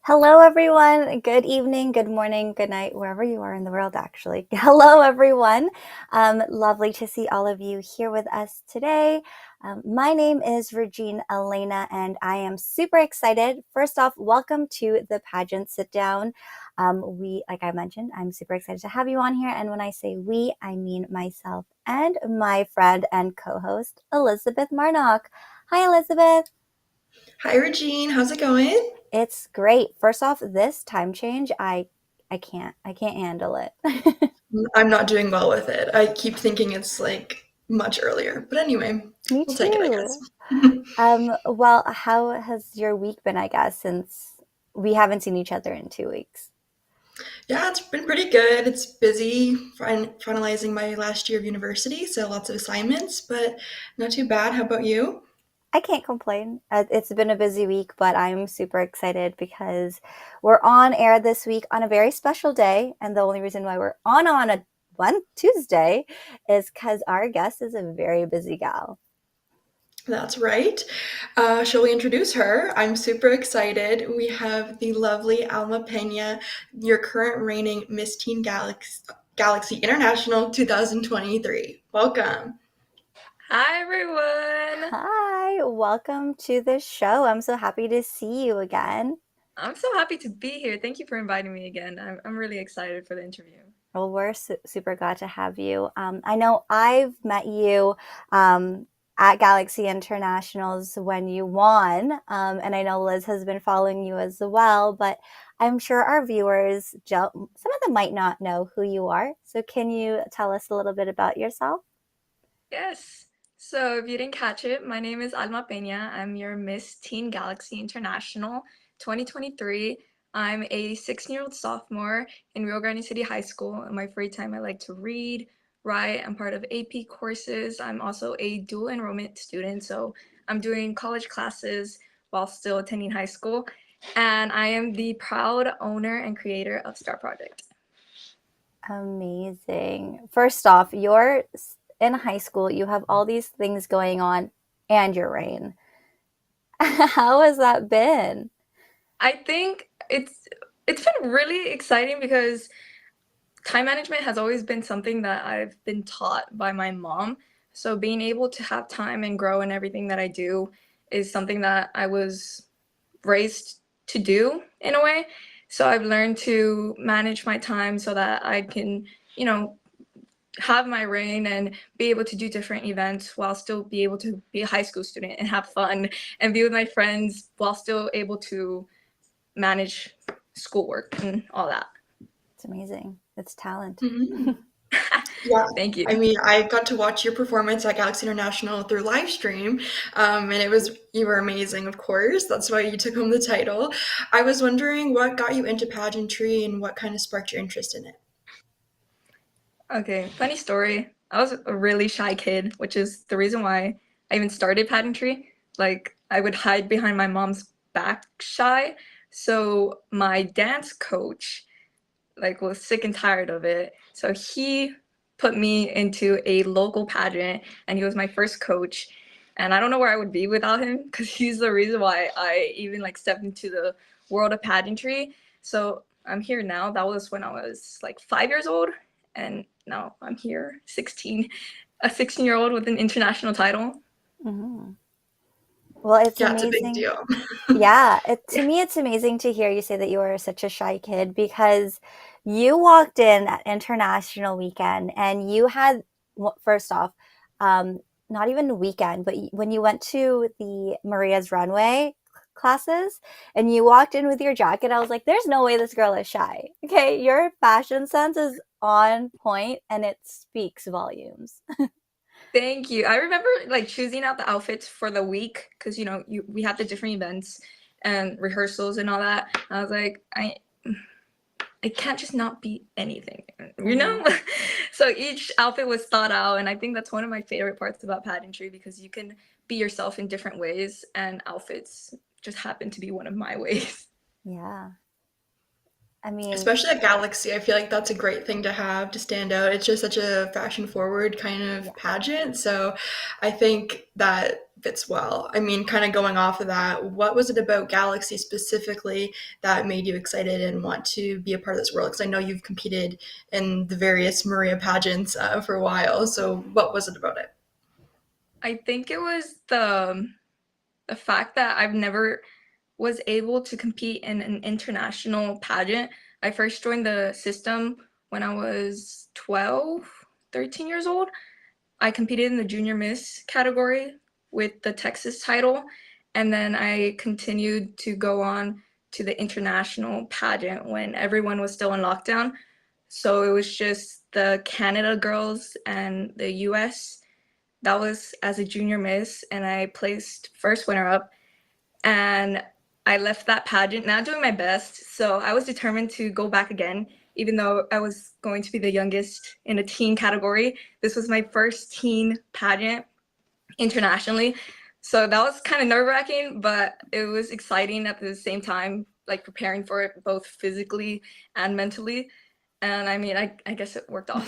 Hello, everyone. Good evening, good morning, good night, wherever you are in the world, actually. Hello, everyone. Lovely to see all of you here with us today. My name is Regine Elena, and I am super excited. First off, welcome to the Pageant Sit Down. Like I mentioned, I'm super excited to have you on here. And when I say we, I mean myself and my friend and co-host, Elizabeth Marnock. Hi, Elizabeth. Hi, Regine. How's it going? It's great. First off, this time change, I can't handle it. I'm not doing well with it. I keep thinking it's like much earlier. But anyway, Me we'll take it, I too. guess. Well, how has your week been, I guess, since we haven't seen each other in 2 weeks? Yeah, it's been pretty good. It's busy finalizing my last year of university, so lots of assignments, but not too bad. How about you? I can't complain. It's been a busy week, but I'm super excited because we're on air this week on a very special day. And the only reason why we're on a one Tuesday is because our guest is a very busy gal. That's right. Shall we introduce her? I'm super excited. We have the lovely Alma Peña, your current reigning Miss Teen Galaxy International 2023. Welcome. Hi, everyone. Hi, welcome to the show. I'm so happy to see you again. I'm so happy to be here. Thank you for inviting me again. I'm really excited for the interview. Well, we're super glad to have you. I know I've met you at Galaxy Internationals when you won, and I know Liz has been following you as well, but I'm sure our viewers, some of them might not know who you are. So can you tell us a little bit about yourself? Yes. So, if you didn't catch it, my name is Alma Peña. I'm your Miss Teen Galaxy International 2023. I'm a 16-year-old sophomore in Rio Grande City High School. In my free time, I like to read, write. I'm part of AP courses. I'm also a dual enrollment student, so I'm doing college classes while still attending high school. And I am the proud owner and creator of Star Project. Amazing. First off, you're in high school, you have all these things going on, and your reign. How has that been? I think it's been really exciting because time management has always been something that I've been taught by my mom. So being able to have time and grow in everything that I do is something that I was raised to do in a way. So I've learned to manage my time so that I can, you know, have my reign and be able to do different events while still be able to be a high school student and have fun and be with my friends while still able to manage schoolwork and all that. It's amazing. It's talent. Mhm. Yeah, Thank you. I mean, I got to watch your performance at Galaxy International through live stream, and you were amazing, of course. That's why you took home the title. I was wondering what got you into pageantry and what kind of sparked your interest in it. Okay, funny story. I was a really shy kid, which is the reason why I even started pageantry. Like, I would hide behind my mom's back shy. So my dance coach like was sick and tired of it. So he put me into a local pageant and he was my first coach. And I don't know where I would be without him because he's the reason why I even like stepped into the world of pageantry. So I'm here now. That was when I was like 5 years old. And now I'm here, 16, a 16-year-old with an international title. Mhm. Well, it's Yeah, it's a big amazing. deal. Yeah, to me, it's amazing to hear you say that you were such a shy kid because you walked in at International Weekend and you had, first off, um, not even weekend, but when you went to the Maria's Runway classes and you walked in with your jacket, I was like, there's no way this girl is shy. Okay, your fashion sense is on point and it speaks volumes. Thank you. I remember like choosing out the outfits for the week because we had the different events and rehearsals and all that. I was like, I can't just not be anything, you know? So each outfit was thought out, and I think that's one of my favorite parts about pageantry because you can be yourself in different ways, and outfits just happen to be one of my ways. Yeah. I mean, Especially at Galaxy, I feel like that's a great thing to have to stand out. It's just such a fashion forward kind yeah. of pageant. So I think that fits well. I mean, kind of going off of that, what was it about Galaxy specifically that made you excited and want to be a part of this world? Because I know you've competed in the various Maria pageants for a while. So what was it about it? I think it was the fact that I've never was able to compete in an international pageant. I first joined the system when I was 12, 13 years old. I competed in the Junior Miss category with the Texas title, and then I continued to go on to the international pageant when everyone was still in lockdown. So it was just the Canada girls and the US. That was as a junior miss, and I placed first runner up. And I left that pageant not doing my best. So I was determined to go back again, even though I was going to be the youngest in a teen category. This was my first teen pageant internationally. So that was kind of nerve wracking, but it was exciting at the same time, like preparing for it both physically and mentally. And I mean, I guess it worked off.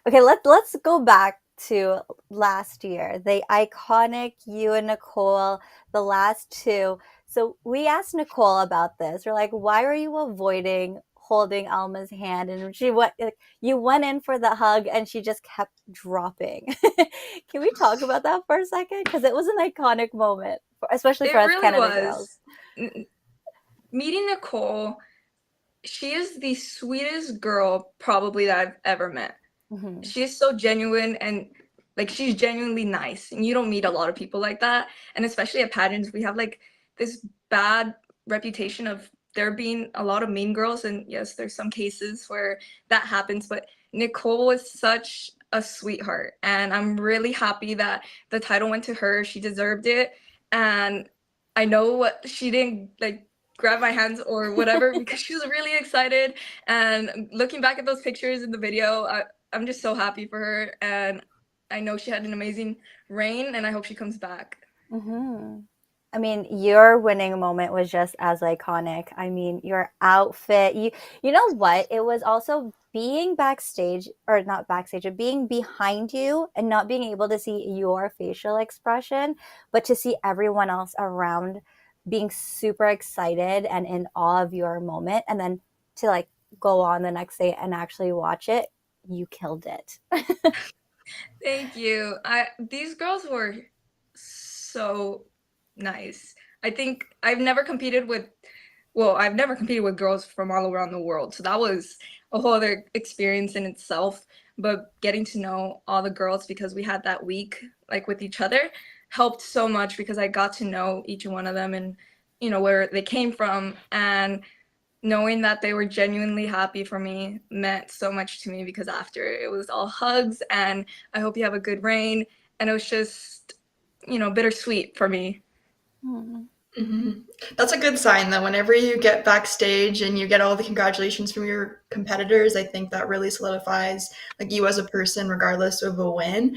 Okay, let's go back to last year. The iconic you and Nicole, the last two. So we asked Nicole about this. We're like, why are you avoiding holding Alma's hand? And she went, like, you went in for the hug, and she just kept dropping. Can we talk about that for a second? Because it was an iconic moment, especially for It us really Canada girls. was. Meeting Nicole, she is the sweetest girl probably that I've ever met. Mm-hmm. She is so genuine and like she's genuinely nice. And you don't meet a lot of people like that. And especially at pageants, we have like this bad reputation of there being a lot of mean girls. And yes, there's some cases where that happens, but Nicole was such a sweetheart. And I'm really happy that the title went to her. She deserved it. And I know what she didn't like grab my hands or whatever because she was really excited. And looking back at those pictures in the video, I'm just so happy for her, and I know she had an amazing reign, and I hope she comes back. Mm-hmm. I mean, your winning moment was just as iconic. I mean, your outfit, you know what? It was also being backstage, or not backstage, but being behind you and not being able to see your facial expression, but to see everyone else around being super excited and in awe of your moment, and then to like go on the next day and actually watch it. You killed it. Thank you. These girls were so nice. I think I've never competed with girls from all around the world. So that was a whole other experience in itself. But getting to know all the girls because we had that week like with each other helped so much because I got to know each one of them and where they came from, and knowing that they were genuinely happy for me meant so much to me because after it was all hugs and I hope you have a good reign, and it was just bittersweet for me. Hmm. Mhm. That's a good sign though. Whenever you get backstage and you get all the congratulations from your competitors, I think that really solidifies like you as a person, regardless of a win.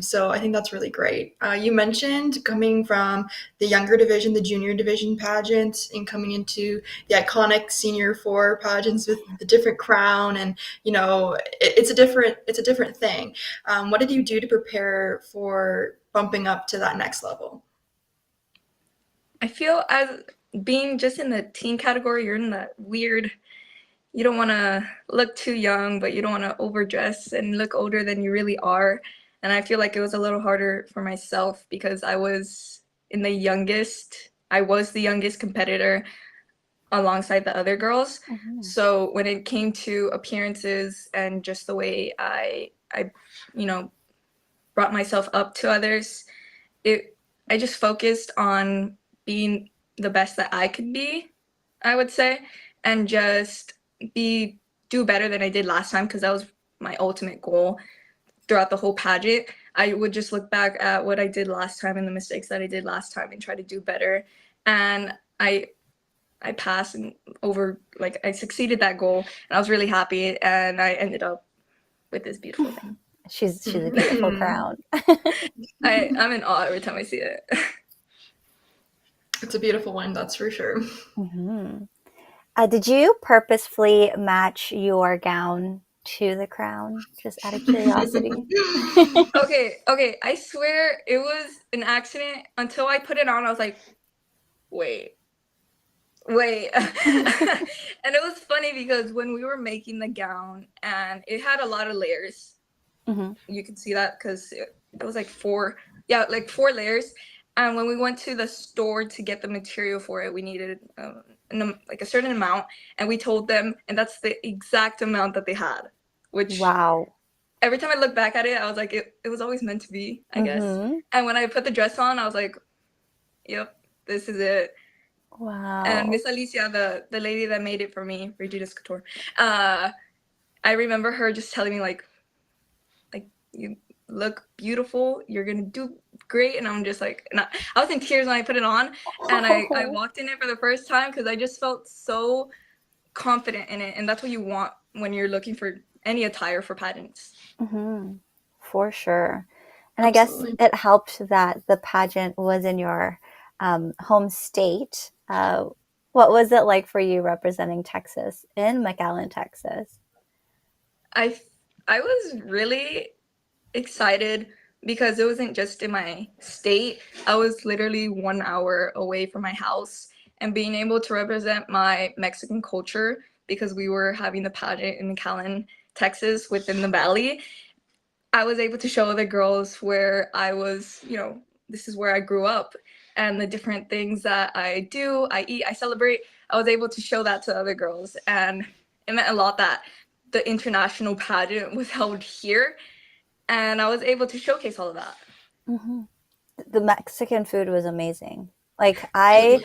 So I think that's really great. You mentioned coming from the younger division, the junior division pageant, and coming into the iconic senior four pageants with the different crown, and it's a different thing. What did you do to prepare for bumping up to that next level? I feel as being just in the teen category, you're in that weird, you don't want to look too young, but you don't want to overdress and look older than you really are. And I feel like it was a little harder for myself because I was the youngest competitor alongside the other girls. Hmm. So when it came to appearances and just the way I you know brought myself up to others. I just focused on being the best that I could be, I would say, and just do better than I did last time, because that was my ultimate goal throughout the whole pageant. I would just look back at what I did last time and the mistakes that I did last time and try to do better. And I passed and I succeeded that goal, and I was really happy, and I ended up with this beautiful thing. She's a beautiful crown. I'm in awe every time I see it. It's a beautiful one, that's for sure. Mm-hmm. Did you purposefully match your gown to the crown, just out of curiosity? Okay, I swear it was an accident. Until I put it on, I was like, wait. And it was funny because when we were making the gown, and it had a lot of layers. Mm-hmm. You can see that because it was like four layers. And when we went to the store to get the material for it, we needed a certain amount, and we told them, and that's the exact amount that they had. Which, wow. Every time I look back at it, I was like, it was always meant to be, I guess. And when I put the dress on, I was like, yep, this is it. Wow. And Miss Alicia, the lady that made it for me, Regina's Couture, I remember her just telling me like you look beautiful, you're gonna do great. And I'm just like, and I was in tears when I put it on, and I walked in it for the first time because I just felt so confident in it, and that's what you want when you're looking for any attire for pageants. Mm-hmm. For sure. And Absolutely. I guess it helped that the pageant was in your home state. What was it like for you representing Texas in McAllen, Texas? I was really excited because it wasn't just in my state. I was literally 1 hour away from my house, and being able to represent my Mexican culture, because we were having the pageant in McAllen, Texas, within the valley. I was able to show the girls where I was, this is where I grew up, and the different things that I do, I eat, I celebrate. I was able to show that to other girls, and it meant a lot that the international pageant was held here, and I was able to showcase all of that. Mm-hmm. The Mexican food was amazing. Like I'm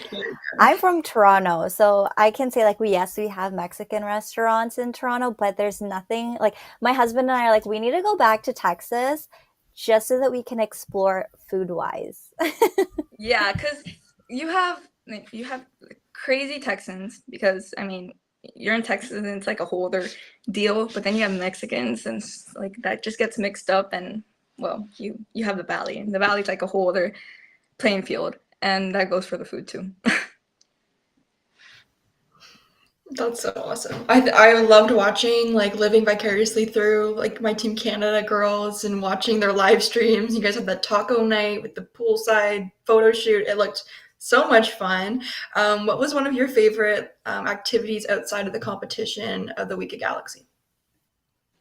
from Toronto, so I can say like we have Mexican restaurants in Toronto, but there's nothing like my husband and I are like we need to go back to Texas just so that we can explore food wise. Yeah, because you have crazy Texans, because I mean you're in Texas and it's like a whole other deal, but then you have Mexicans, and like that just gets mixed up, and well, you have the valley, and the valley's like a whole other playing field, and that goes for the food too. That's so awesome. I loved watching, like, living vicariously through, like, my Team Canada girls and watching their live streams. You guys had that taco night with the poolside photo shoot. It looked so much fun. What was one of your favorite activities outside of the competition of the Week of Galaxy?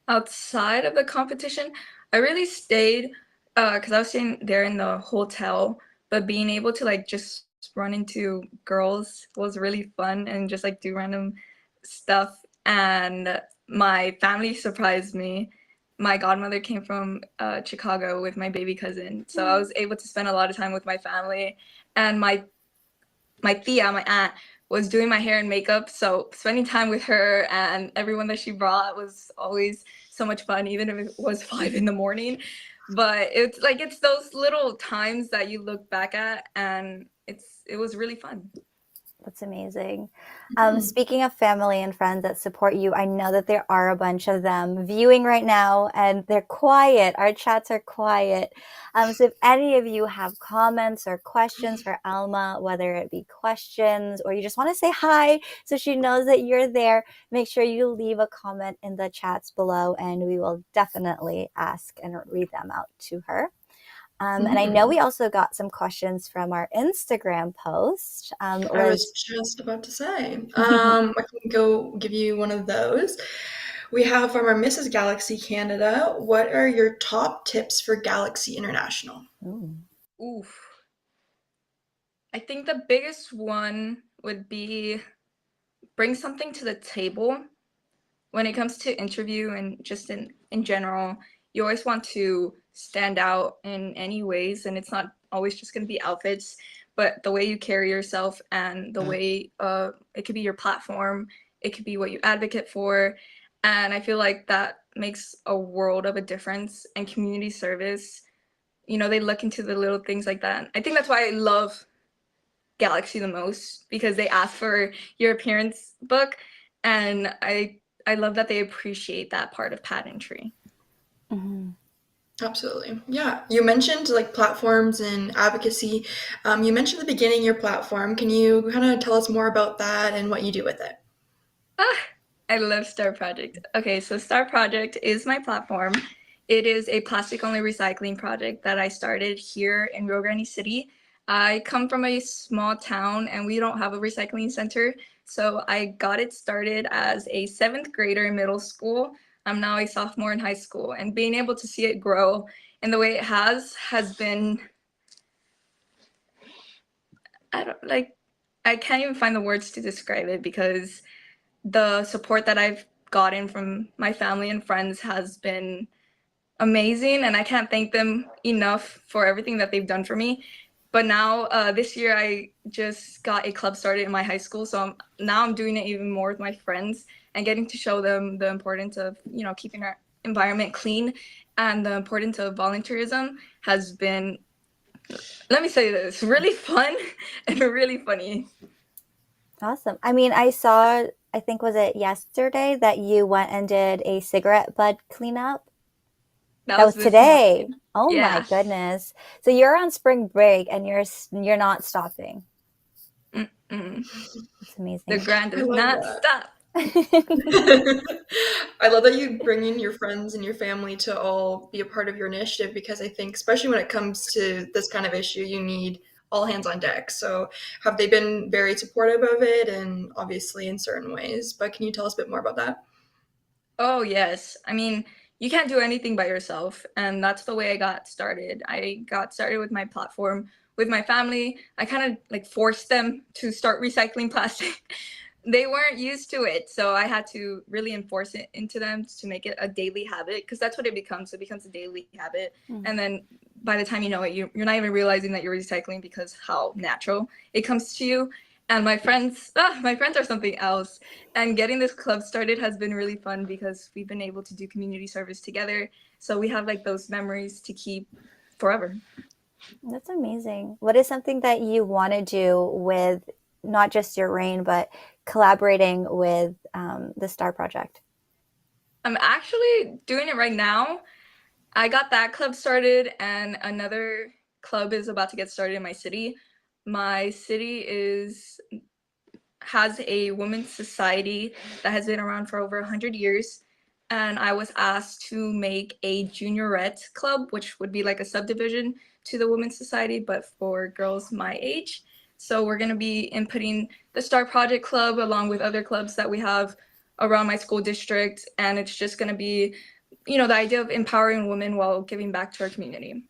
Outside of the competition, I really stayed because I was staying there in the hotel, but being able to like just run into girls was really fun, and just like do random stuff. And my family surprised me. My godmother came from Chicago with my baby cousin, so I was able to spend a lot of time with my family. And my tia, my aunt, was doing my hair and makeup, so spending time with her and everyone that she brought was always so much fun, even if it was 5 in the morning. But it's those little times that you look back at, and it was really fun. That's amazing. Speaking of family and friends that support you, I know that there are a bunch of them viewing right now and they're quiet. Our chats are quiet. So if any of you have comments or questions for Alma, whether it be questions or you just want to say hi so she knows that you're there, make sure you leave a comment in the chats below and we will definitely ask and read them out to her. And I know we also got some questions from our Instagram post. I was just about to say, I can go give you one of those. We have from our Mrs. Galaxy Canada, what are your top tips for Galaxy International? Oof. I think the biggest one would be bring something to the table. When it comes to interview and just in general, you always want to stand out in any ways, and it's not always just going to be outfits, but the way you carry yourself and the way it could be your platform, it could be what you advocate for, and I feel like that makes a world of a difference. And community service, they look into the little things like that. I think that's why I love Galaxy the most, because they ask for your appearance book, and I love that they appreciate that part of pageantry. Mm-hmm. Absolutely. Yeah. You mentioned like platforms and advocacy. You mentioned at the beginning your platform. Can you kind of tell us more about that and what you do with it? Ah, I love Star Project. Okay, so Star Project is my platform. It is a plastic only recycling project that I started here in Rio Grande City. I come from a small town and we don't have a recycling center. So I got it started as a seventh grader in middle school. I'm now a sophomore in high school, and being able to see it grow in the way it has been, I can't even find the words to describe it, because the support that I've gotten from my family and friends has been amazing, and I can't thank them enough for everything that they've done for me. But now, this year, I just got a club started in my high school, so I'm doing it even more with my friends and getting to show them the importance of keeping our environment clean, and the importance of volunteerism has been, let me say this, really fun and really funny. Awesome. I mean, I saw, I think, was it yesterday that you went and did a cigarette butt cleanup? That That was was this today. morning. Oh my Yeah. goodness. So you're on spring break and you're not stopping. Mm-mm. That's The amazing. grind I does love not that. stop. I love that you bring in your friends and your family to all be a part of your initiative, because I think, especially when it comes to this kind of issue, you need all hands on deck. So, have they been very supportive of it, and obviously in certain ways? But can you tell us a bit more about that? Oh, yes. I mean, you can't do anything by yourself. And that's the way I got started. I got started with my platform with my family. I kind of like forced them to start recycling plastic. They weren't used to it. So I had to really enforce it into them to make it a daily habit, because that's what it becomes. It becomes a daily habit. Mm. And then by the time you know it, you're not even realizing that you're recycling, because how natural it comes to you. And my friends are something else. And getting this club started has been really fun, because we've been able to do community service together. So we have like those memories to keep forever. That's amazing. What is something that you want to do with not just your reign, but collaborating with the Star Project? I'm actually doing it right now. I got that club started, and another club is about to get started in my city. My city has a women's society that has been around for over 100 years. And I was asked to make a juniorette club, which would be like a subdivision to the women's society, but for girls my age. So we're going to be inputting the Star Project Club along with other clubs that we have around my school district. And it's just going to be, the idea of empowering women while giving back to our community.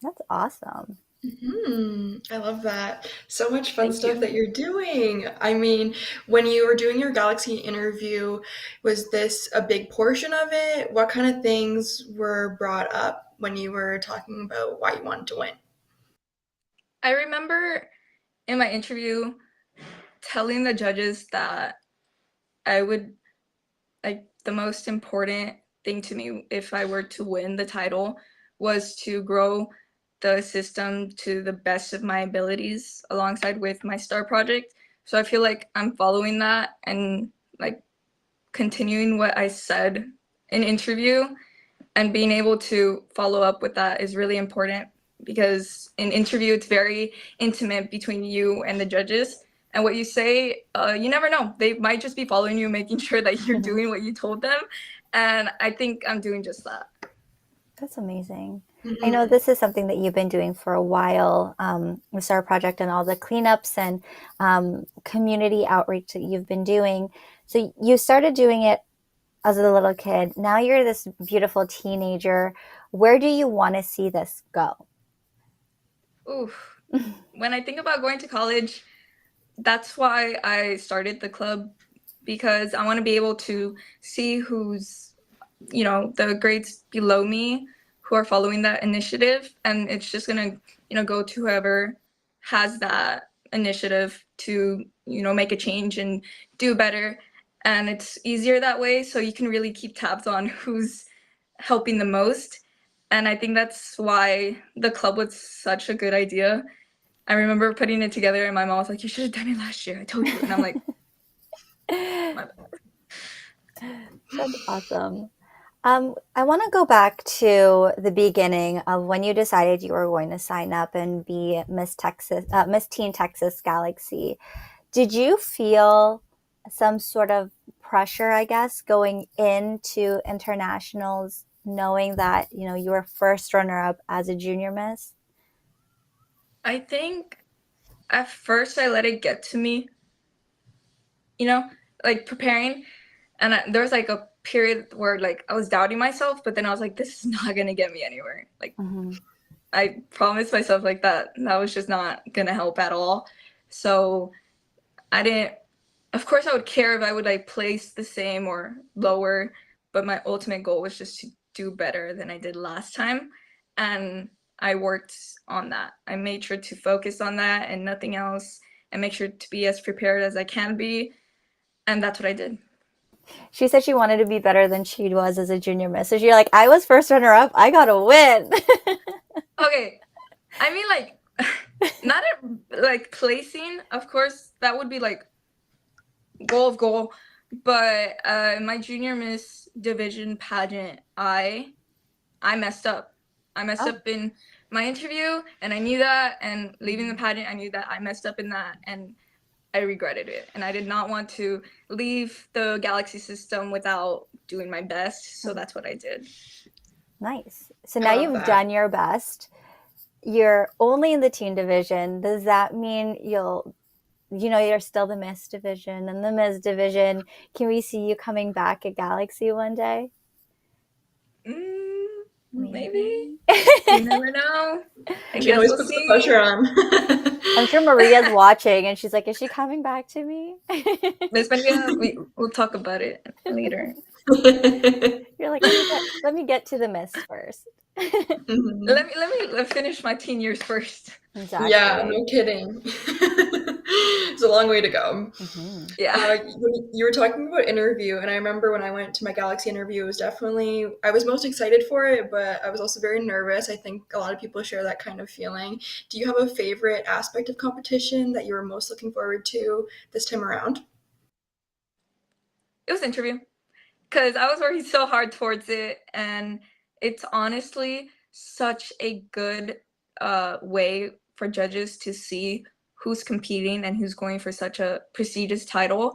That's awesome. I love that. So much fun Thank stuff you. that you're doing. I mean, when you were doing your Galaxy interview, was this a big portion of it? What kind of things were brought up when you were talking about why you wanted to win? I remember in my interview telling the judges that I would, like, the most important thing to me if I were to win the title was to grow the system to the best of my abilities alongside with my Star Project. So I feel like I'm following that and like continuing what I said in interview, and being able to follow up with that is really important, because in interview it's very intimate between you and the judges, and what you say, you never know, they might just be following you, making sure that you're doing what you told them, and I think I'm doing just that. That's amazing. I know Mhm. this is something that you've been doing for a while, the Star Project and all the cleanups and community outreach that you've been doing. So you started doing it as a little kid. Now you're this beautiful teenager. Where do you want to see this go? Oof. When I think about going to college, that's why I started the club, because I want to be able to see who's, the grades below me, who are following that initiative, and it's just gonna, go to whoever has that initiative to, make a change and do better. And it's easier that way, so you can really keep tabs on who's helping the most. And I think that's why the club was such a good idea. I remember putting it together and my mom was like, you should have done it last year, I told you. And I'm like, my bad. That's awesome. I want to go back to the beginning of when you decided you were going to sign up and be Miss Teen Texas Galaxy. Did you feel some sort of pressure, I guess, going into internationals, knowing that, you were first runner-up as a junior miss? I think at first I let it get to me, like preparing. And there was like a period where like I was doubting myself, but then I was like, this is not going to get me anywhere. Like, I promised myself like that was just not going to help at all. So I didn't, of course I would care if I would like place the same or lower, but my ultimate goal was just to do better than I did last time. And I worked on that. I made sure to focus on that and nothing else, and make sure to be as prepared as I can be. And that's what I did. She said she wanted to be better than she was as a junior miss. So you're like, I was first runner-up. I got to win. Okay. I mean, like, not like placing, of course, that would be like goal, but my junior miss division pageant, I messed up. I messed up in my interview, and I knew that, and leaving the pageant, I knew that I messed up in that, and I regretted it. And I did not want to leave the Galaxy system without doing my best, so that's what I did. Nice. So now you've done your best. You're only in the teen division. Does that mean you're still the Miss division and the Ms division? Can we see you coming back at Galaxy one day? Maybe. You never know. I She guess always we'll puts see. the pressure on. I'm sure Maria's watching and she's like, is she coming back to me? Miss Maria, we'll talk about it later. You're like, let me get to the Miss first. Let me finish my teen years first. Exactly. Yeah, no kidding. It's a long way to go. Yeah. You were talking about interview, and I remember when I went to my Galaxy interview, it was definitely, I was most excited for it, but I was also very nervous. I think a lot of people share that kind of feeling. Do you have a favorite aspect of competition that you were most looking forward to this time around? It was interview, because I was working so hard towards it, and it's honestly such a good way for judges to see who's competing and who's going for such a prestigious title,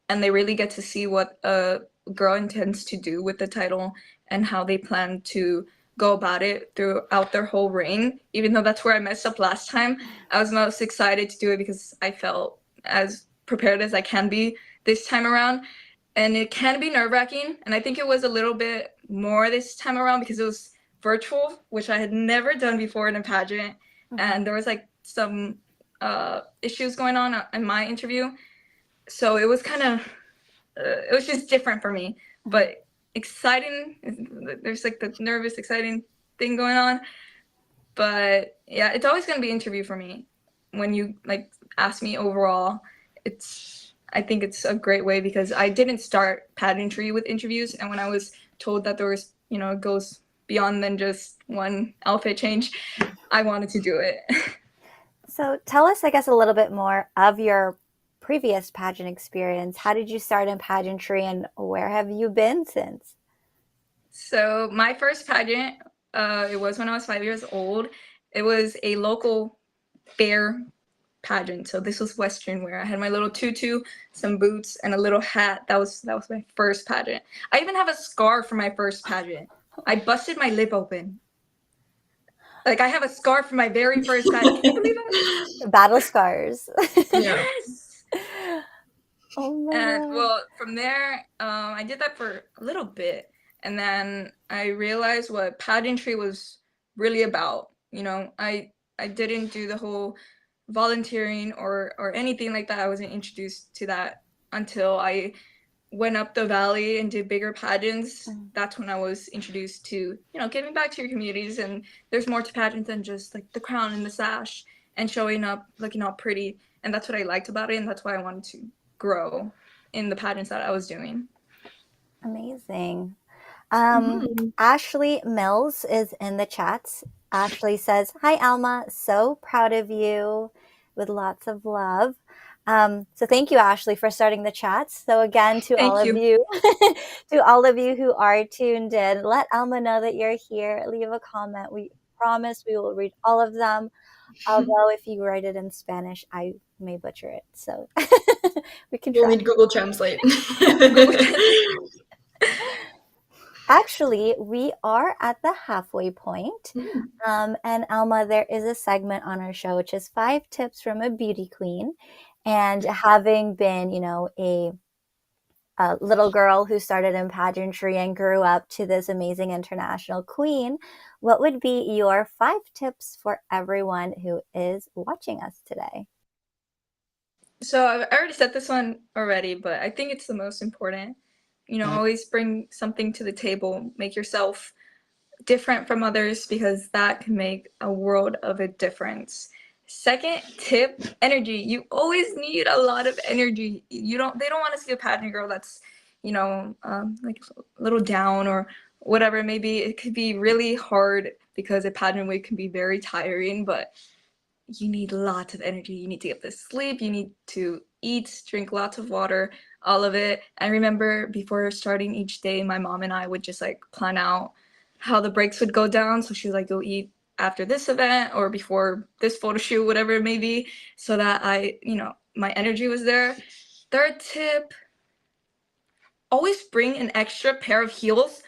and they really get to see what a girl intends to do with the title and how they plan to go about it throughout their whole reign. Even though that's where I messed up last time, I was most excited to do it because I felt as prepared as I can be this time around. And it can be nerve-wracking, and I think it was a little bit more this time around because it was virtual, which I had never done before in a pageant. And there was like some issues going on in my interview, so it was kind of it was just different for me, but exciting. There's like the nervous exciting thing going on, but yeah, it's always going to be interview for me. When you like ask me overall, I think it's a great way because I didn't start pageantry with interviews, and when I was told that there was, it goes beyond than just one outfit change, I wanted to do it. So tell us, I guess, a little bit more of your previous pageant experience. How did you start in pageantry, and where have you been since? So my first pageant, it was when I was 5 years old. It was a local fair pageant. So this was Western wear. I had my little tutu, some boots, and a little hat. That was my first pageant. I even have a scar from my first pageant. I busted my lip open. Like, I have a scar from my very first pageant. Can you believe that? Battle scars. Yes. Oh my And God. well, from there, I did that for a little bit, and then I realized what pageantry was really about. I didn't do the whole volunteering or anything like that. I wasn't introduced to that until I went up the valley and did bigger pageants, Mm. that's when I was introduced to, giving back to your communities. And there's more to pageants than just like the crown and the sash and showing up looking all pretty. And that's what I liked about it. And that's why I wanted to grow in the pageants that I was doing. Amazing. Mhm. Ashley Mills is in the chats. Ashley says, "Hi, Alma. So proud of you," with lots of love. So thank you, Ashley, for starting the chats. So again, to all Thank of you. you, to all of you who are tuned in, let Alma know that you're here. Leave a comment. We promise we will read all of them. Although if you write it in Spanish, I may butcher it. So we can We'll try. need Google Translate. Google Translate. Actually, we are at the halfway point. Mm. And Alma, there is a segment on our show which is 5 tips from a beauty queen. And having been, a little girl who started in pageantry and grew up to this amazing international queen, what would be your 5 tips for everyone who is watching us today? So I've already said this one already, but I think it's the most important. Always bring something to the table. Make yourself different from others because that can make a world of a difference. Second tip, energy. You always need a lot of energy. They don't want to see a pageant girl that's, like a little down or whatever. Maybe it could be really hard because a pageant week can be very tiring, but you need lots of energy. You need to get this sleep. You need to eat, drink lots of water, all of it. I remember before starting each day, my mom and I would just like plan out how the breaks would go down. So she would like go eat after this event or before this photo shoot, whatever it may be, so that my energy was there. Third tip, always bring an extra pair of heels.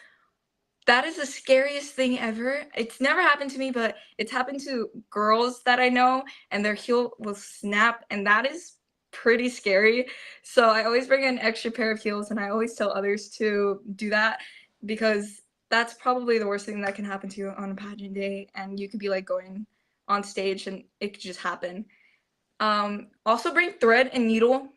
That is the scariest thing ever. It's never happened to me, but it's happened to girls that I know, and their heel will snap, and that is pretty scary. So I always bring an extra pair of heels, and I always tell others to do that because that's probably the worst thing that can happen to you on a pageant day, and you could be like going on stage and it could just happen. Also bring thread and needle.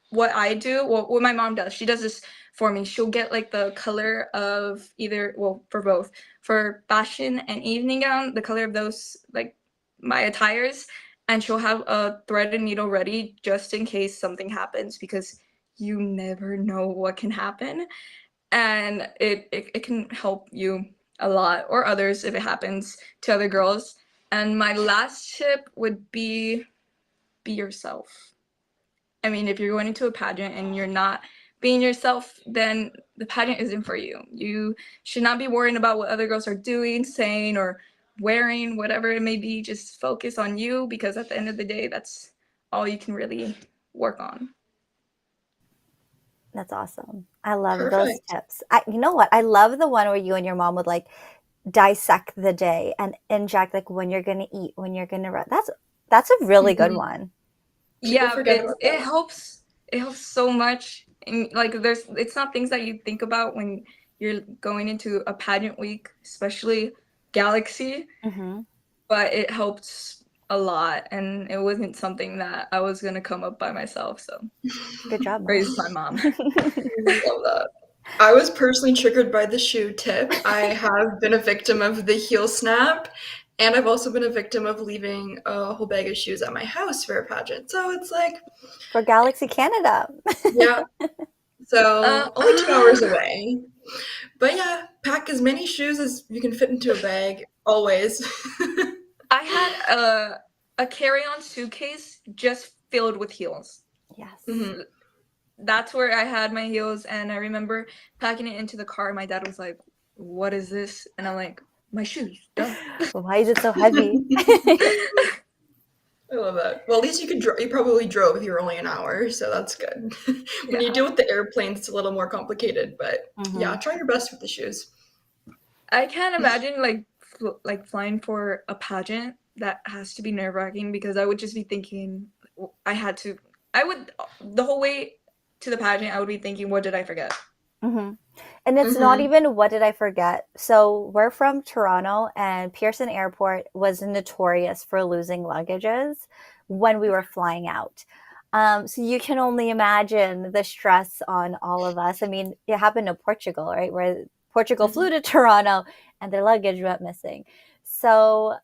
What I do, well, what my mom does, she does this for me. She'll get like the color of either, well, for both, for fashion and evening gown, the color of those, like my attires, and she'll have a thread and needle ready just in case something happens because you never know what can happen. And it can help you a lot or others if it happens to other girls. And my last tip would be yourself. I mean, if you're going into a pageant and you're not being yourself, then the pageant isn't for you. You should not be worrying about what other girls are doing, saying, or wearing, whatever it may be. Just focus on you because at the end of the day, that's all you can really work on. That's awesome. I love those Perfect. tips. You know what? I love the one where you and your mom would like dissect the day and inject like when you're going to eat, when you're going to run. That's a really good Mhm. one. People Yeah, forget it about it that. helps. It helps so much. And like, it's not things that you think about when you're going into a pageant week, especially Galaxy. Mm-hmm. But it helped a lot, and it wasn't something that I was gonna come up by myself. So Good job, praise mom. my mom. Love that. I was personally triggered by the shoe tip. I have been a victim of the heel snap, and I've also been a victim of leaving a whole bag of shoes at my house for a pageant. So it's like, For Galaxy Canada. yeah, Uh, so only 2 hours uh, away. But yeah, pack as many shoes as you can fit into a bag, always. I had a carry-on suitcase just filled with heels. Yes. Mhm. That's where I had my heels, and I remember packing it into the car. My dad was like, "What is this?" And I'm like, "My shoes, duh." Why is it so heavy? I love that. Well, at least you probably drove if you were only an hour, so that's good. When you Yeah, deal with the airplanes, it's a little more complicated, but Mm-hmm. yeah, try your best with the shoes. I can't imagine like like flying for a pageant. That has to be nerve-wracking because I would just be thinking I had to. I would the whole way to the pageant. I would be thinking, what did I forget? Mm-hmm. And it's not Mhm. even what did I forget. So we're from Toronto, and Pearson Airport was notorious for losing luggages when we were flying out. So you can only imagine the stress on all of us. I mean, it happened to Portugal, right? Where Portugal flew to Toronto and their luggage went missing. So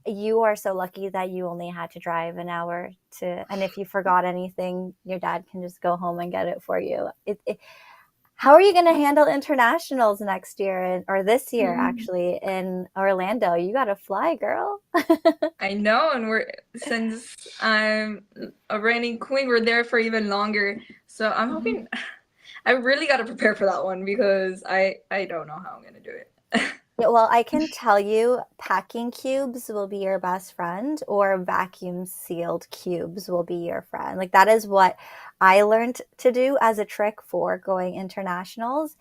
you are so lucky that you only had to drive an hour to, and if you forgot anything, your dad can just go home and get it for you. How are you going to handle internationals next year or this year Mhm. actually in Orlando? You got to fly, girl. I know, and since I'm a reigning queen, we're there for even longer. So I'm hoping. I really got to prepare for that one because I don't know how I'm gonna do it. Yeah, well, I can tell you packing cubes will be your best friend, or vacuum sealed cubes will be your friend. Like that is what I learned to do as a trick for going internationals.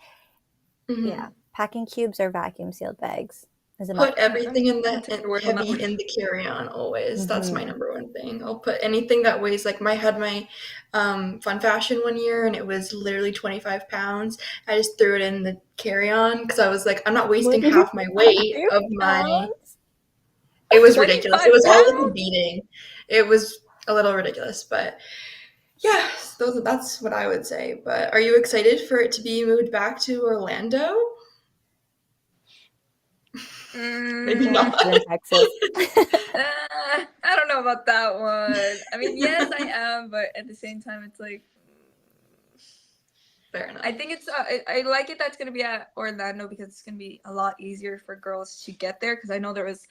Yeah, Mhm. packing cubes or vacuum sealed bags is a must. Put everything in I'll the take your word on that heavy one. in the carry-on always. That's my Mm-hmm. number one thing. I'll put anything that weighs like I had my fun fashion one year and it was literally 25 pounds. I just threw it in the carry-on because I was like, I'm not wasting half my 25 weight of my. pounds? It was ridiculous. It 25 was all like a pounds? beating. It was a little ridiculous, but yeah, that's what I would say. But are you excited for it to be moved back to Orlando? Maybe Or Mm, not. in Texas. I don't know about that one. I mean, yes, I am, but at the same time, it's like Fair enough. I think it's I like it that's gonna be at Orlando because it's gonna be a lot easier for girls to get there because I know there was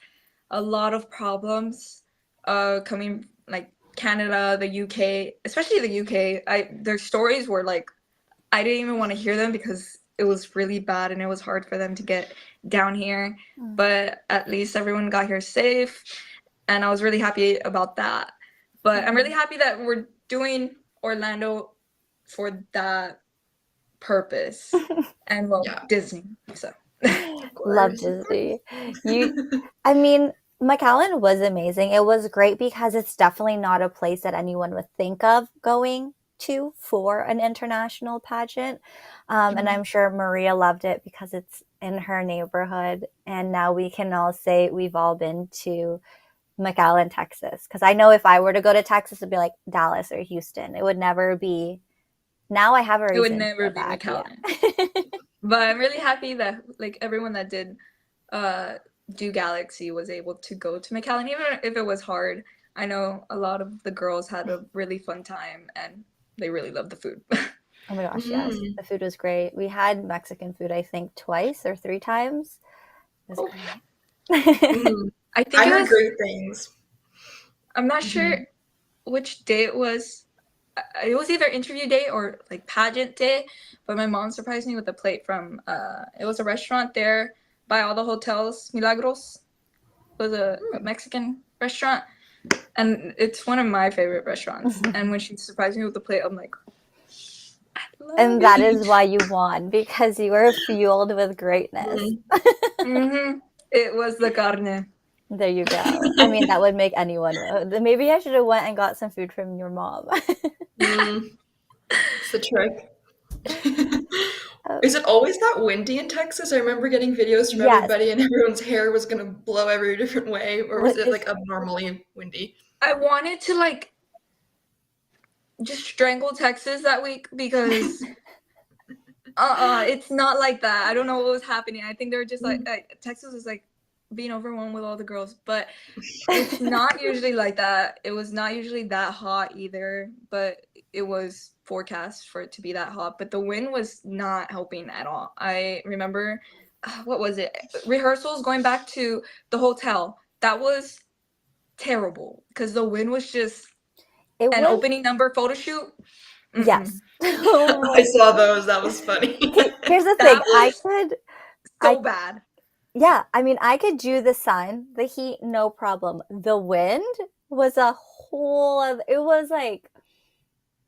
a lot of problems coming like Canada, the UK, especially the UK. Their stories were like I didn't even want to hear them because it was really bad and it was hard for them to get down here. But at least everyone got here safe, and I was really happy about that. But I'm really happy that we're doing Orlando for that purpose, and well, Yeah, Disney. So of Love course. Of Disney. You, course. I mean, McAllen was amazing. It was great because it's definitely not a place that anyone would think of going to for an international pageant. And Mhm. I'm sure Maria loved it because it's in her neighborhood. And now we can all say we've all been to McAllen, Texas. Because I know if I were to go to Texas, it'd be like Dallas or Houston. It would never be. Now I have a it would reason to never go be back. Yeah. McAllen. But I'm really happy that like everyone that did uh do Galaxy was able to go to McAllen, even if it was hard. I know a lot of the girls had a really fun time and they really loved the food. Oh my gosh, yes. Mhm. The food was great. We had Mexican food, I think, twice or three times. It was Oh, great. Mhm. I I think it heard was. great things. I'm not sure Mhm. which day it was. It was either interview day or like pageant day, but my mom surprised me with a plate from it was a restaurant there by all the hotels. Milagros was a Mm. Mexican restaurant, and it's one of my favorite restaurants. And when she surprised me with the plate, I'm like, I love And that it. is why you won, because you were fueled with greatness. Mhm. Mm-hmm. It was the carne. There you go. I mean, that would make anyone. Maybe I should have went and got some food from your mom. Mm. It's the trick. Oh, Is it always that windy in Texas? I remember getting videos from yes. everybody and everyone's hair was gonna blow every different way, or was What it is like abnormally windy? I wanted to like just strangle Texas that week because it's not like that. I don't know what was happening. I think they were just Mm. like Texas was like being overwhelmed with all the girls, but it's not usually like that. It was not usually that hot either, but it was forecast for it to be that hot. But the wind was not helping at all. I remember, what was it? Rehearsals going back to the hotel. That was terrible because the wind was just it an was? opening number photo shoot. Mm-mm. Yes. Oh I my. saw those. That was funny. Okay, here's the thing. That was I so bad. Yeah, I mean, I could do the sun, the heat, no problem. The wind was a whole other, it was like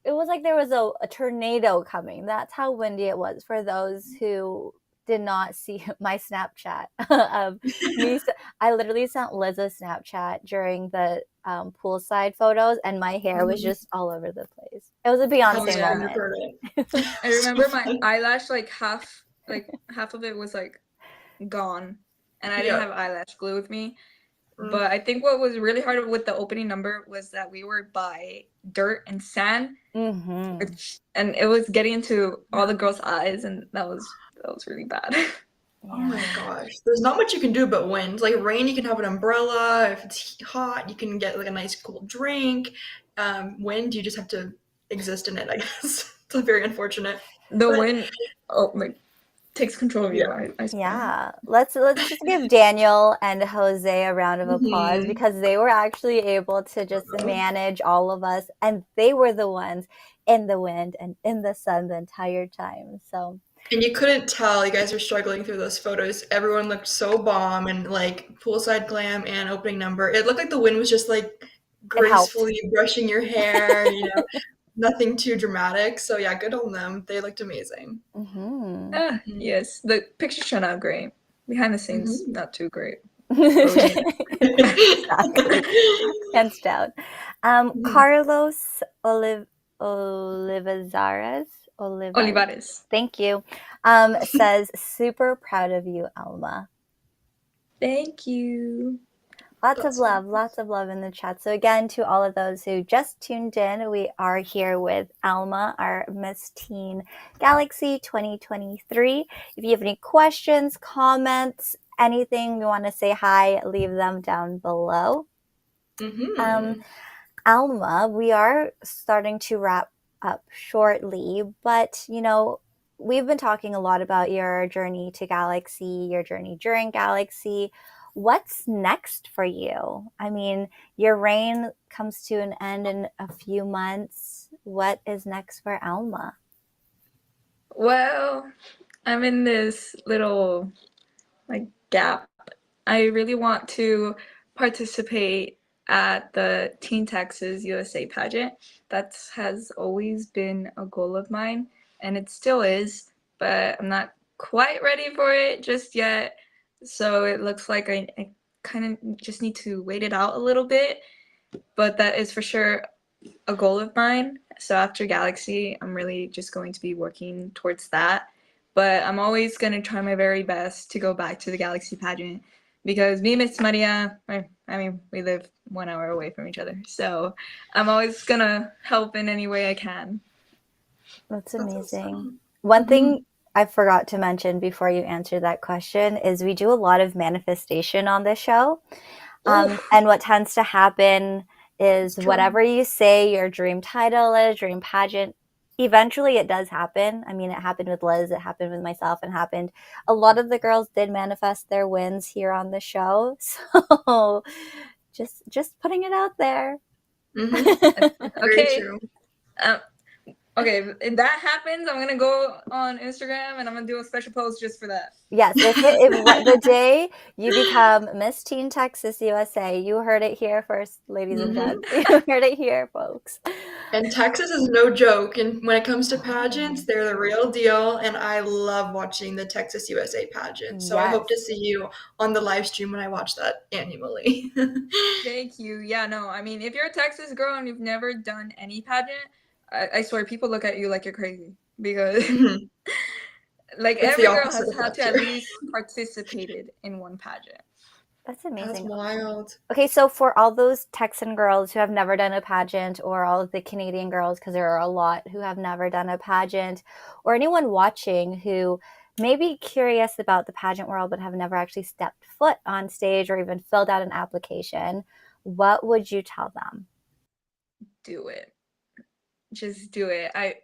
there was a tornado coming. That's how windy it was for those who did not see my Snapchat of me. I literally sent Liz a Snapchat during the poolside photos, and my hair was Mhm. just all over the place. It was a Oh Beyonce yeah. moment. It. I So remember my funny. eyelash like half of it was like gone and I didn't Yep. have eyelash glue with me But I think what was really hard with the opening number was that we were by dirt and sand, and it was getting into all the girls' eyes, and that was really bad. Oh my gosh. There's not much you can do but wind. Like rain, you can have an umbrella. If it's hot, you can get like a nice cool drink. Wind, you just have to exist in it, I guess. It's very unfortunate. The But wind, like, takes control of you. I swear. Yeah, let's just give Daniel and Jose a round of applause because they were actually able to just manage all of us, and they were the ones in the wind and in the sun the entire time. So, and you couldn't tell you guys were struggling through those photos. Everyone looked so bomb and like poolside glam and opening number. It looked like the wind was just like it helped. gracefully brushing your hair, nothing too dramatic. So yeah, good on them. They looked amazing. Yes, the pictures turned out great. Behind the scenes, not too great. Hands down. Carlos Olivares. Thank you. Says, super proud of you, Alma. Thank you. Lots of love in the chat. So again, to all of those who just tuned in, we are here with Alma, our Miss Teen Galaxy 2023. If you have any questions, comments, anything you want to say hi, leave them down below. Alma, we are starting to wrap up shortly, but we've been talking a lot about your journey to Galaxy, your journey during Galaxy. What's next for you? I mean, your reign comes to an end in a few months. What is next for Alma? Well, I'm in this little gap. I really want to participate at the Teen Texas USA pageant. That has always been a goal of mine, and it still is, but I'm not quite ready for it just yet. So it looks like I kind of just need to wait it out a little bit, but that is for sure a goal of mine. So after Galaxy, I'm really just going to be working towards that. But I'm always going to try my very best to go back to the Galaxy pageant because me and Miss Maria, we live 1 hour away from each other. So I'm always going to help in any way I can. That's amazing. Awesome. One thing I forgot to mention before you answer that question is we do a lot of manifestation on this show. And what tends to happen is whatever you say your dream title is, dream pageant, eventually it does happen. I mean, it happened with Liz, it happened with myself, and happened. A lot of the girls did manifest their wins here on the show. So just putting it out there. Okay. True. Okay, if that happens, I'm gonna go on Instagram and I'm gonna do a special post just for that. Yes, if the day you become Miss Teen Texas USA, you heard it here first, ladies and gents. You heard it here, folks. And Texas is no joke. And when it comes to pageants, they're the real deal. And I love watching the Texas USA pageant. So I hope to see you on the live stream when I watch that annually. Thank you. Yeah, no, I mean, if you're a Texas girl and you've never done any pageant, I swear people look at you like you're crazy because like it's every girl has had to at least participated in one pageant. That's amazing. That's wild. Okay, so for all those Texan girls who have never done a pageant, or all of the Canadian girls, because there are a lot who have never done a pageant, or anyone watching who may be curious about the pageant world but have never actually stepped foot on stage or even filled out an application, what would you tell them? Do it. Just do it. I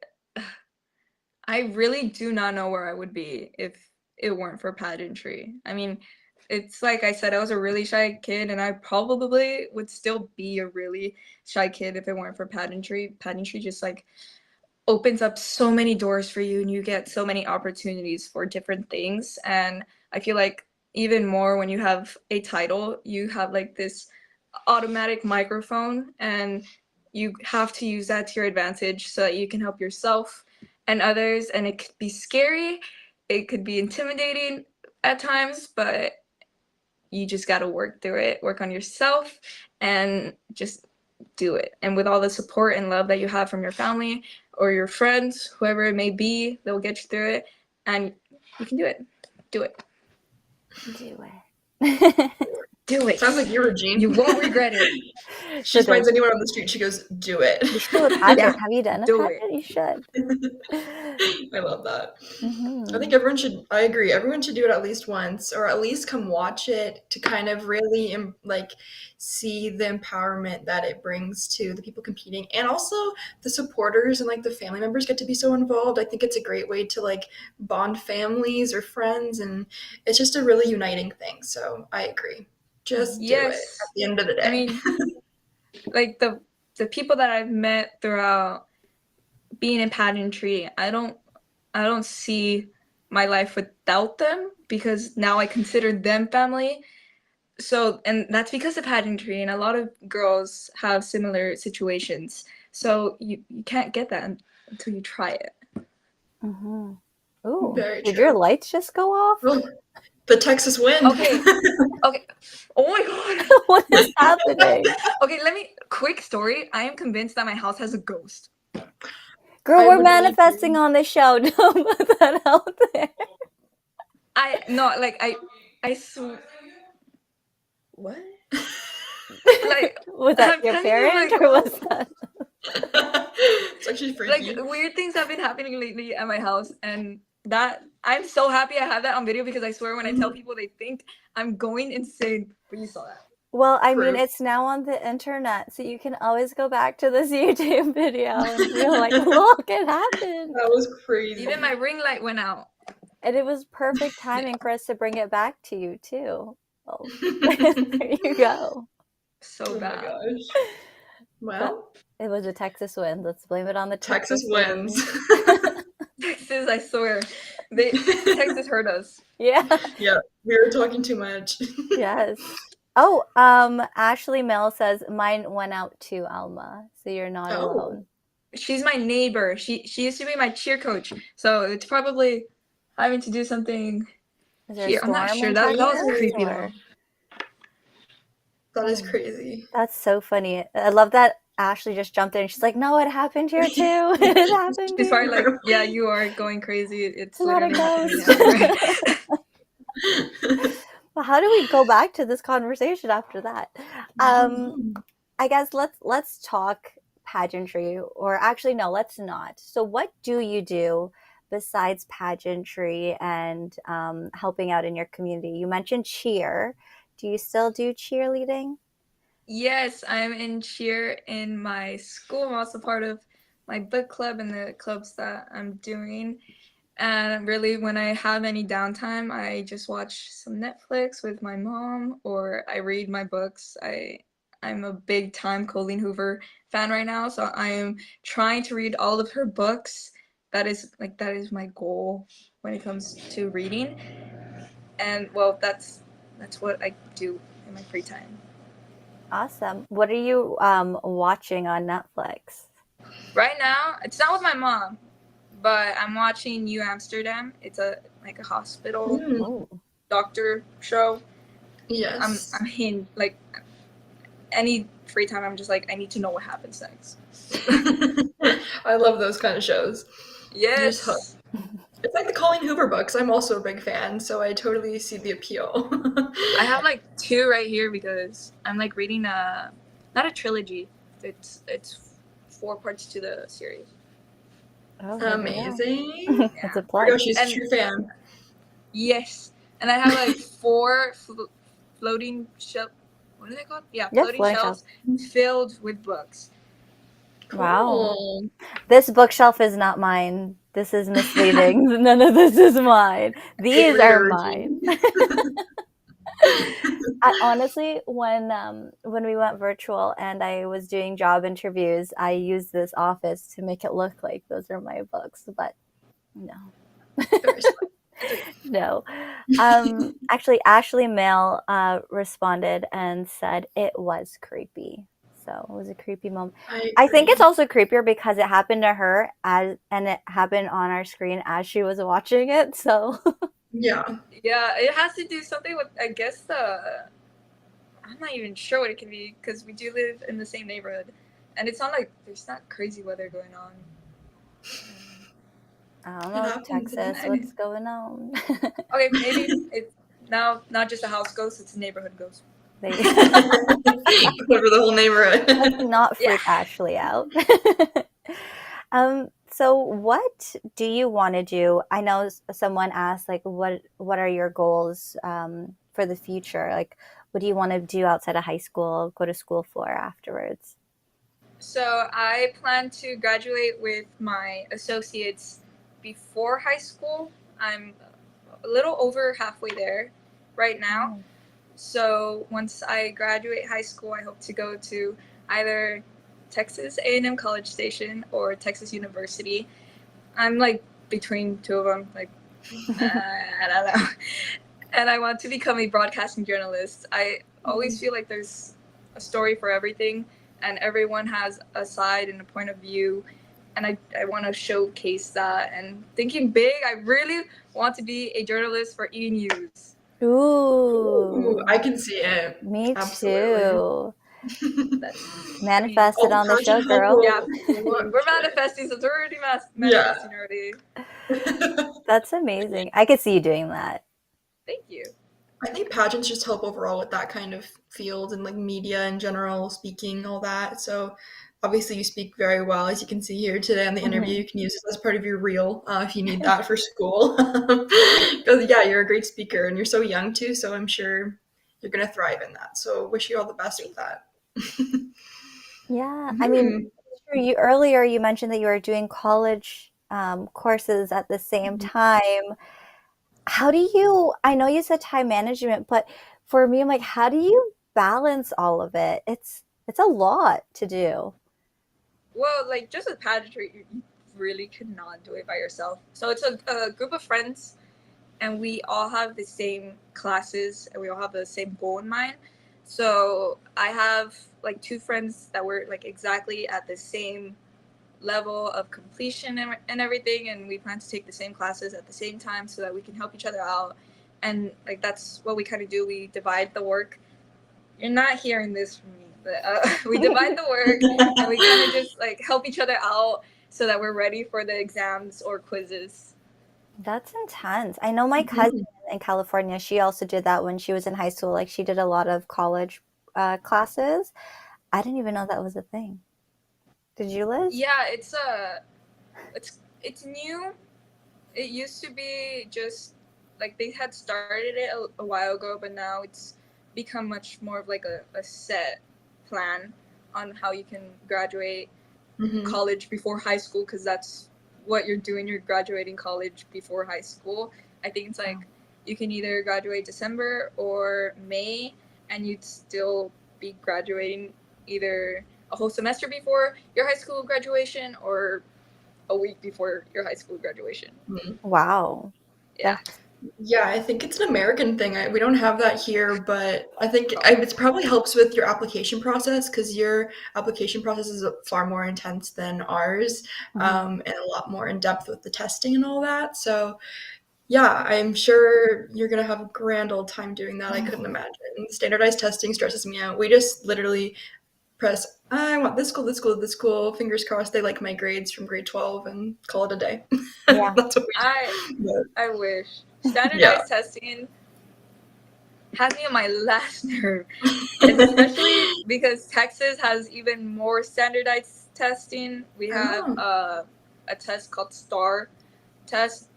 really do not know where I would be if it weren't for pageantry. I mean, it's like I said, I was a really shy kid, and I probably would still be a really shy kid if it weren't for pageantry. Pageantry just like opens up so many doors for you, and you get so many opportunities for different things. And I feel like even more when you have a title, you have like this automatic microphone, and you have to use that to your advantage so that you can help yourself and others. And it could be scary, it could be intimidating at times, but you just got to work through it, work on yourself, and just do it. And with all the support and love that you have from your family or your friends, whoever it may be, they'll get you through it, and you can do it. Do it. Do it. Do it. Sounds like you, Regine. You won't regret it. She finds anyone on the street, she goes, do it. You should do a pageant. Yeah, Have you done a do pageant? You should. I love that. Mhm. I think everyone should, I agree, everyone should do it at least once, or at least come watch it to kind of really like see the empowerment that it brings to the people competing, and also the supporters and like the family members get to be so involved. I think it's a great way to like bond families or friends, and it's just a really uniting thing. So I agree. Just do it Yes. at the end of the day. I mean, like the people that I've met throughout being in pageantry, I don't see my life without them, because now I consider them family. So, and that's because of pageantry, and a lot of girls have similar situations. So you can't get that until you try it. Mhm. Ooh, Very did true. your lights just go off? Oh, the Texas wind. Okay. Okay. Oh my god. What is happening? Okay, quick story. I am convinced that my house has a ghost. Girl, I we're would believe manifesting you. on this show. Don't put that out there. I what? Like, Was that I'm your telling you, parent like, or was that? It's actually freaky. like weird things have been happening lately at my house, and that I'm so happy I have that on video, because I swear when I tell people, they think I'm going insane. But you saw that. Well, I mean, Proof. it's now on the internet, so you can always go back to this YouTube video and be like, look, it happened. That was crazy. Even my ring light went out. And it was perfect timing for us to bring it back to you, too. Well, there you go. So Oh my bad. gosh. But Well, it was a Texas wind. Let's blame it on the Texas wind. wins. Texas, I swear. Texas hurt us. Yeah. Yeah, we were talking too much. Yes. Oh, Ashley Mill says mine went out too, Alma. So you're not Oh. alone. She's my neighbor. She used to be my cheer coach. So it's probably having to do something Is there here. a I'm not storm sure. in That was Texas, creepy or? though. That is crazy. That's so funny. I love that Ashley just jumped in. She's like, no, it happened here too. It happened She's here. probably like, yeah, you are going crazy. It's not a literally ghost. happening. Well, how do we go back to this conversation after that? I guess let's talk pageantry, or actually no, let's not. So what do you do besides pageantry and helping out in your community? You mentioned cheer. Do you still do cheerleading? Yes, I'm in cheer in my school. I'm also part of my book club and the clubs that I'm doing. And really, when I have any downtime, I just watch some Netflix with my mom, or I read my books. I'm a big time Colleen Hoover fan right now, so I am trying to read all of her books. That is my goal when it comes to reading. And well, that's what I do in my free time. Awesome. What are you watching on Netflix? Right now, it's not with my mom, but I'm watching New Amsterdam. It's a hospital doctor show. Yes. I'm in like any free time. I'm just like, I need to know what happens next. I love those kind of shows. Yes. It's like the Colleen Hoover books. I'm also a big fan, so I totally see the appeal. I have like 2 right here because I'm like reading not a trilogy. It's 4 parts to the series. Oh, amazing. That's a Oh plug. my gosh, she's a true fan. Yes, and I have like 4 floating shelf. What are they called? Yeah, floating shelves filled with books. Cool. Wow. This bookshelf is not mine. This is misleading. None of this is mine. These are mine. Honestly, when we went virtual and I was doing job interviews, I used this office to make it look like those are my books, but no. No. Actually, Ashley Mail responded and said it was creepy. So it was a creepy moment. I think it's also creepier because it happened to her and it happened on our screen as she was watching it. So yeah, it has to do something with, I guess, I'm not even sure what it can be, because we do live in the same neighborhood, and it's not like there's not crazy weather going on. I don't know, Texas, what's going on? Okay, maybe it's now not just a house ghost, it's a neighborhood ghost. They Whatever the whole name let's right. not Yeah. freak Ashley out. So what do you want to do? I know someone asked, like, what are your goals for the future? Like, what do you want to do outside of high school, go to school for afterwards? So I plan to graduate with my associates before high school. I'm a little over halfway there right now. Oh. So once I graduate high school, I hope to go to either Texas A&M College Station or Texas University. I'm like between two of them. Like I don't know. And I want to become a broadcasting journalist. I always feel like there's a story for everything, and everyone has a side and a point of view. And I want to showcase that. And thinking big, I really want to be a journalist for E! News. Ooh, I Ooh, can see it. me Absolutely. too. That's, I mean, Manifested Oh, on the show, Pageant Hub girl. yeah, will we're launch it. manifesting, so we're already Yeah. manifesting already. That's amazing. I could see you doing that. Thank you. I think pageants just help overall with that kind of field and like media in general, speaking, all that. So obviously you speak very well, as you can see here today on the interview. Mhm. You can use this as part of your reel if you need that for school. Because yeah, you're a great speaker and you're so young too. So I'm sure you're gonna thrive in that. So wish you all the best with Thank that. Yeah, I mean, Mhm. you earlier you mentioned that you were doing college courses at the same time. How do you, I know you said time management, but for me, I'm like, how do you balance all of it? It's a lot to do. Well, like just with pageantry, you really cannot do it by yourself. So it's a group of friends, and we all have the same classes, and we all have the same goal in mind. So I have like two friends that were like exactly at the same level of completion and everything, and we plan to take the same classes at the same time so that we can help each other out. And like that's what we kind of do. We divide the work. You're not hearing this from me, but we divide the work, and we kind of just like help each other out so that we're ready for the exams or quizzes. That's intense. I know my cousin Mhm. in California, she also did that when she was in high school. Like she did a lot of college classes. I didn't even know that was a thing. Did you, Liz? Yeah, it's new. It used to be just like they had started it a while ago, but now it's become much more of like a set plan on how you can graduate Mhm. college before high school, because that's what you're doing. You're graduating college before high school. I think it's Wow. like you can either graduate December or May, and you'd still be graduating either a whole semester before your high school graduation or a week before your high school graduation. Mhm. Wow. Yeah. That's Yeah, I think it's an American thing. We don't have that here, but I think it probably helps with your application process because your application process is far more intense than ours, mhm. and a lot more in depth with the testing and all that. So, yeah, I'm sure you're gonna have a grand old time doing that. I couldn't imagine. Standardized testing stresses me out. We just literally press, I want this school, this school, this school. Fingers crossed they like my grades from grade 12 and call it a day. Yeah. That's what I we do. I wish But, yeah. standardized testing has me on my last nerve, especially because Texas has even more standardized testing. We have Oh. a test called STAR test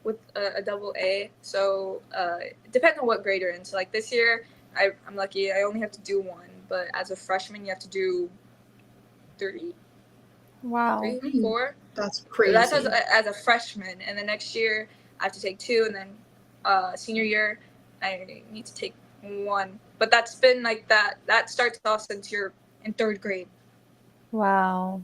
with a double A. So it depends on what grade you're in. So like this year, I'm lucky. I only have to do one, but as a freshman, you have to do three, Wow. three, Mm, four. that's That's crazy. as a freshman, and the next year I have to take two, and then senior year I need to take one. But that's been like that. That starts off since you're in third grade. Wow.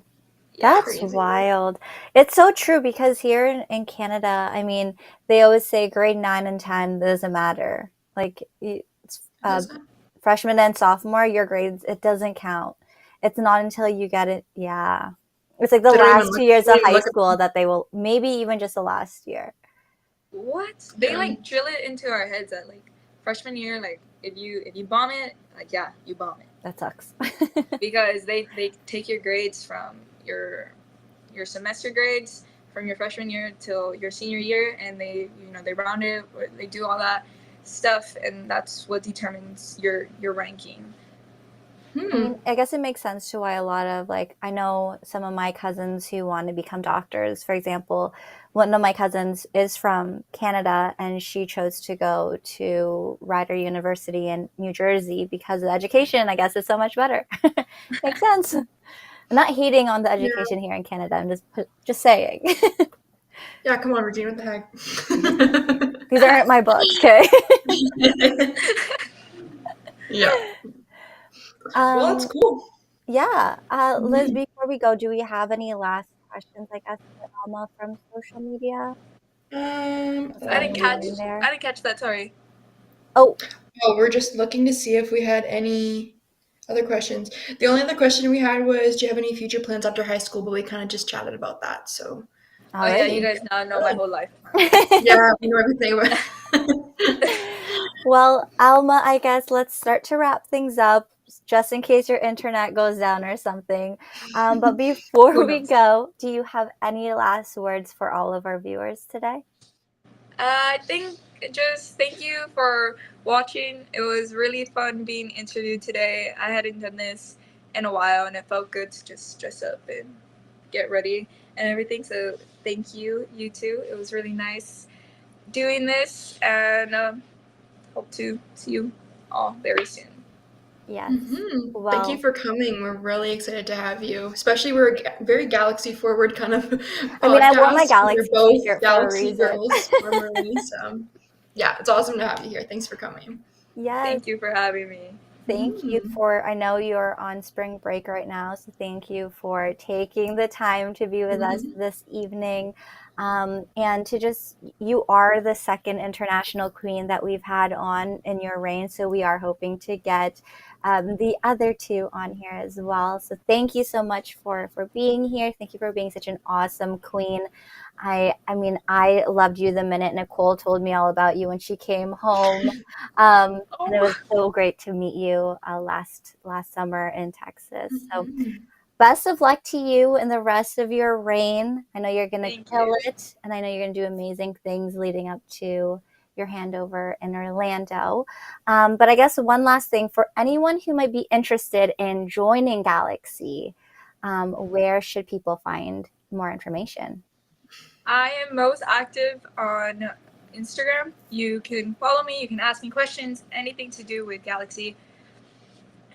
Yeah. That's Crazy. wild. It's so true because here in Canada, I mean, they always say grade 9 and 10 doesn't matter. Like it's Does it? freshman and sophomore, your grades, it doesn't count. It's not until you get it. Yeah. It's like the last two They years don't of even high look at school that they will, maybe even just the last year. What? They yeah. like drill it into our heads that like freshman year, like if you bomb it, like yeah, you bomb it, That sucks. because they take your grades from your semester grades from your freshman year till your senior year, and they round it, or they do all that. stuff, and that's what determines your ranking. I mean, I guess it makes sense to why a lot of like, I know some of my cousins who want to become doctors. For example, one of my cousins is from Canada and she chose to go to Rider University in New Jersey because the education, I guess, is so much better. Makes sense. I'm not hating on the Yeah. education here in Canada. I'm just saying. Yeah, come on, Regina, what the heck? These aren't my books, okay? Yeah. Well, that's um, cool. yeah. Liz, Mhm. before we go, do we have any last questions, I guess, for Alma from social media? Is there I didn't anyone catch in Let's. there? I didn't catch that. Sorry. Oh, Oh, we're just looking to see if we had any other questions. The only other question we had was, do you have any future plans after high school? But we kind of just chatted about that. So, Oh yeah, you alrighty. guys now know my whole life. yeah, we know everything about. Well, Alma, I guess let's start to wrap things up just in case your internet goes down or something. But before Who we knows? go, do you have any last words for all of our viewers today? I think just thank you for watching. It was really fun being interviewed today. I hadn't done this in a while, and it felt good to just dress up and get ready and everything. So thank you, you too. It was really nice doing this, and hope to see you all very soon. Yes. Thank you Well, for coming. We're really excited to have you. Especially we're a very galaxy forward kind of I mean, I wore my podcast. We're Galaxy both t-shirt for a galaxy reason. girls formerly, so yeah, it's awesome to have you here. Thanks for coming. Yes. Thank you for having me. Thank you Mhm. for, I know you're on spring break right now, so thank you for taking the time to be with us Mhm. this evening. And to just, you are the second international queen that we've had on in your reign, so we are hoping to get the other two on here as well. So thank you so much for being here. Thank you for being such an awesome queen. I mean, I loved you the minute Nicole told me all about you when she came home. And it Oh, was so great to meet you last summer in Texas. So Mhm. best of luck to you and the rest of your reign. I know you're gonna thank kill you. it, and I know you're gonna do amazing things leading up to your handover in Orlando. But I guess one last thing for anyone who might be interested in joining Galaxy, where should people find more information? I am most active on Instagram. You can follow me, you can ask me questions, anything to do with Galaxy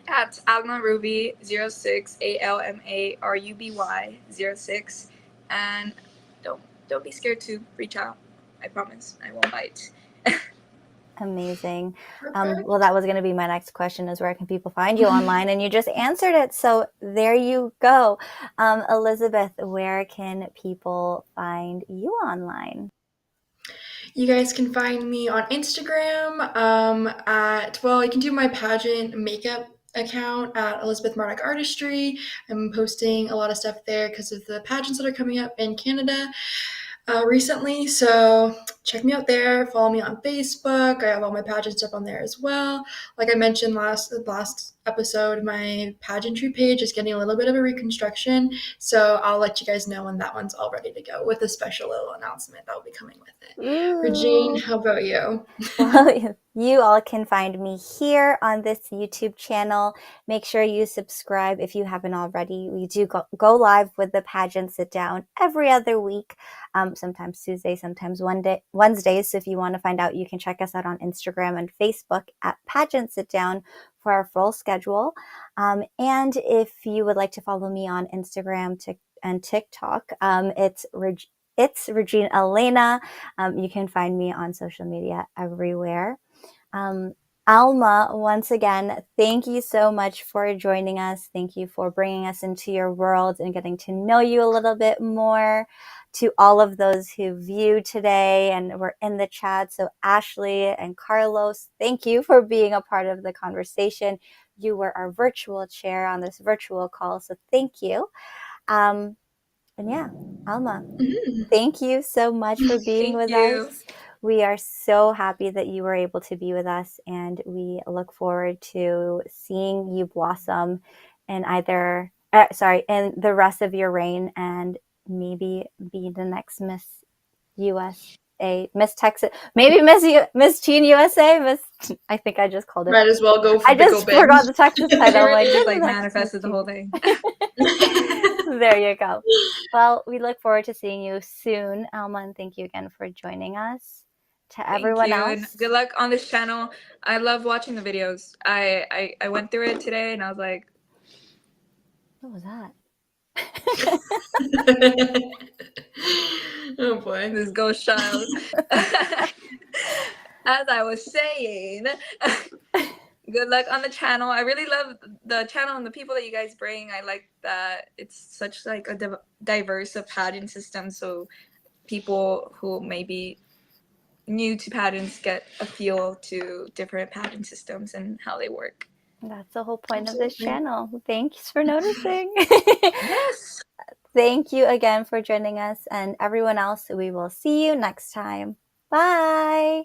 at Alma Ruby 06 ALMARUBY 06, and don't be scared to reach out. I promise I won't bite. Amazing. Well, Perfect. that was going to be my next question is where can people find you online? And you just answered it. So there you go. Elizabeth, where can people find you online? You guys can find me on Instagram you can do my pageant makeup account at Elizabeth Murdoch Artistry. I'm posting a lot of stuff there because of the pageants that are coming up in Canada recently. So check me out there. Follow me on Facebook. I have all my pageant stuff on there as well. Like I mentioned last episode, my pageantry page is getting a little bit of a reconstruction. So I'll let you guys know when that one's all ready to go with a special little announcement that will be coming with it. Regine, Ooh. how about you? Well, you all can find me here on this YouTube channel. Make sure you subscribe if you haven't already. We do go live with the pageant sit down every other week, sometimes Tuesday, sometimes Wednesdays. So if you want to find out, you can check us out on Instagram and Facebook at Pageant Sit Down for our full schedule. And if you would like to follow me on Instagram and TikTok, it's Regina Elena. You can find me on social media everywhere. Um, Alma, once again, thank you so much for joining us. Thank you for bringing us into your world and getting to know you a little bit more. To all of those who viewed today and were in the chat, so Ashley and Carlos, thank you for being a part of the conversation. You were our virtual chair on this virtual call, so thank you. Um, and yeah, Alma, Mhm. thank you so much for being Thank with you. us. We are so happy that you were able to be with us, and we look forward to seeing you blossom in in the rest of your reign and maybe be the next Miss US USA, Miss Texas, maybe Miss Teen USA, Miss. I think I just called it. Might as well go I go just big. forgot the Texas She title. I'm really like, just who's like the next manifested the Miss whole Teen? thing. There you go. Well, we look forward to seeing you soon, Alma, and thank you again for joining us. To everyone Thank you, else, and good luck on this channel. I love watching the videos. I went through it today, and I was like, what was that? Oh boy. this ghost child. As I was saying, good luck on the channel. I really love the channel and the people that you guys bring. I like that it's such like a diverse of pageant system, so people who may be new to patents get a feel to different patent systems and how they work. That's the whole point of this Absolutely. channel. Thanks for noticing. Yes. Thank you again for joining us, and everyone else, we will see you next time. Bye.